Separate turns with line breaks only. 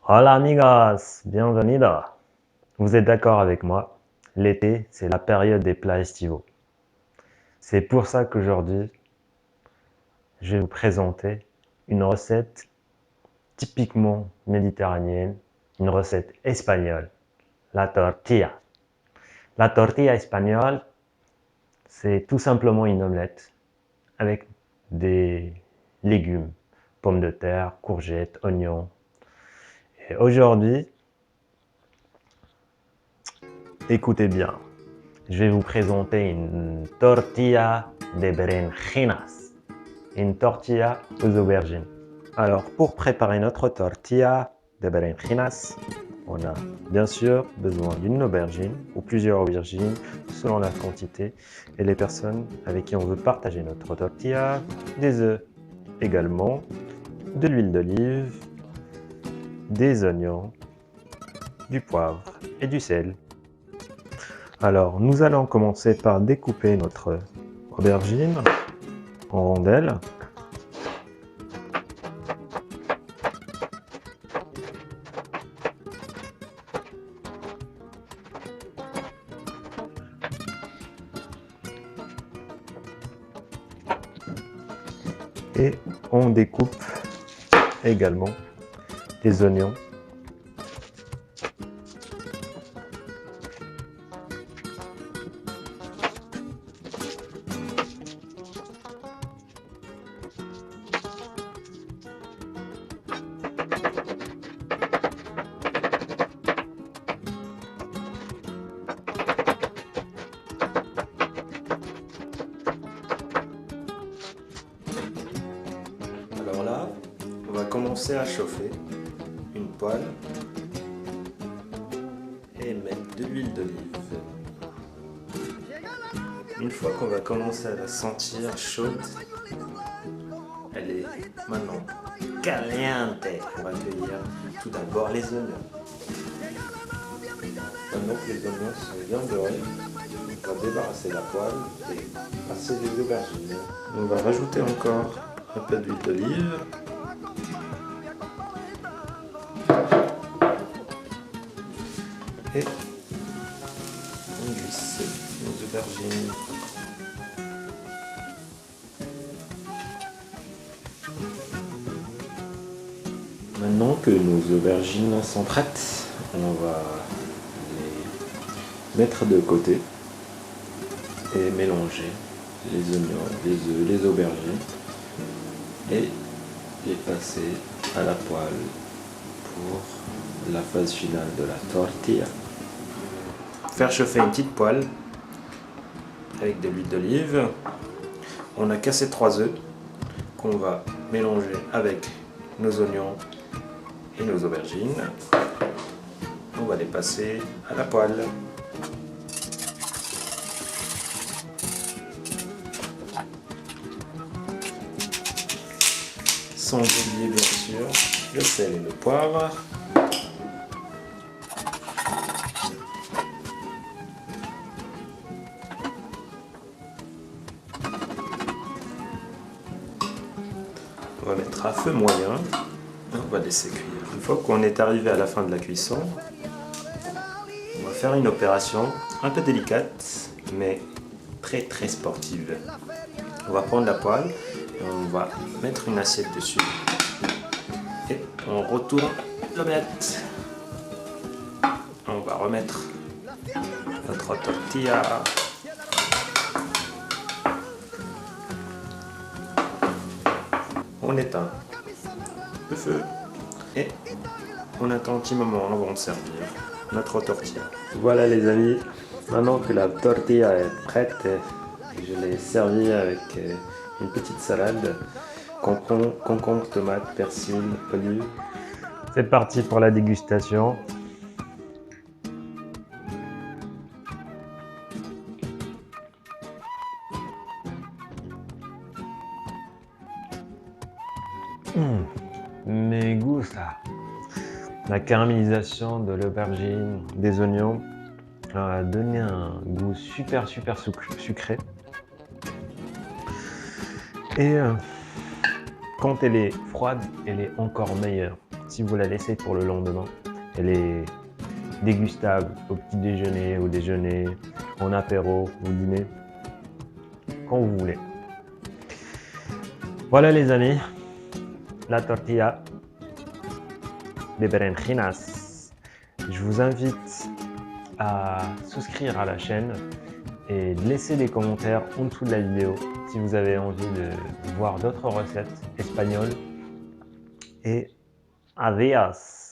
Hola amigos, bienvenido. Vous êtes d'accord avec moi, l'été c'est la période des plats estivaux. C'est pour ça qu'aujourd'hui, je vais vous présenter une recette typiquement méditerranéenne, une recette espagnole, la tortilla. La tortilla espagnole, c'est tout simplement une omelette avec des légumes, pommes de terre, courgettes, oignons. Et aujourd'hui, écoutez bien, je vais vous présenter une tortilla de berenjenas, une tortilla aux aubergines. Alors, pour préparer notre tortilla de berenjenas, on a bien sûr besoin d'une aubergine ou plusieurs aubergines selon la quantité et les personnes avec qui on veut partager notre tortilla, des œufs également, de l'huile d'olive, des oignons, du poivre et du sel. Alors, nous allons commencer par découper notre aubergine en rondelles. Et on découpe également des oignons. Alors là, on va commencer à chauffer une poêle et mettre de l'huile d'olive. Une fois qu'on va commencer à la sentir chaude, elle est maintenant caliente. On va cueillir tout d'abord les oignons. Maintenant que les oignons sont bien dorés, on va débarrasser la poêle et passer les aubergines. On va rajouter encore un peu d'huile d'olive. Et on glisse nos aubergines. Maintenant que nos aubergines sont prêtes, on va les mettre de côté et mélanger les oignons, les œufs, les aubergines et les passer à la poêle pour la phase finale de la tortilla. Faire chauffer une petite poêle avec de l'huile d'olive. On a cassé 3 œufs qu'on va mélanger avec nos oignons et nos aubergines. On va les passer à la poêle. Sans oublier bien sûr le sel et le poivre. On va mettre à feu moyen. On va laisser cuire. Une fois qu'on est arrivé à la fin de la cuisson, on va faire une opération un peu délicate, mais très sportive. On va prendre la poêle et on va mettre une assiette dessus. Et on retourne l'omelette. On va remettre notre tortilla. On éteint le feu et on attend un petit moment avant de servir notre tortilla. Voilà les amis, maintenant que la tortilla est prête, je l'ai servie avec une petite salade, concombre, tomate, persil, olive. C'est parti pour la dégustation. Me gusta. La caramélisation de l'aubergine, des oignons a donné un goût super sucré. Et quand elle est froide, elle est encore meilleure. Si vous la laissez pour le lendemain, elle est dégustable au petit déjeuner, au déjeuner, en apéro, au dîner, quand vous voulez. Voilà les amis, la tortilla de berenjenas. Je vous invite à souscrire à la chaîne et de laisser des commentaires en dessous de la vidéo si vous avez envie de voir d'autres recettes espagnoles. Et adios!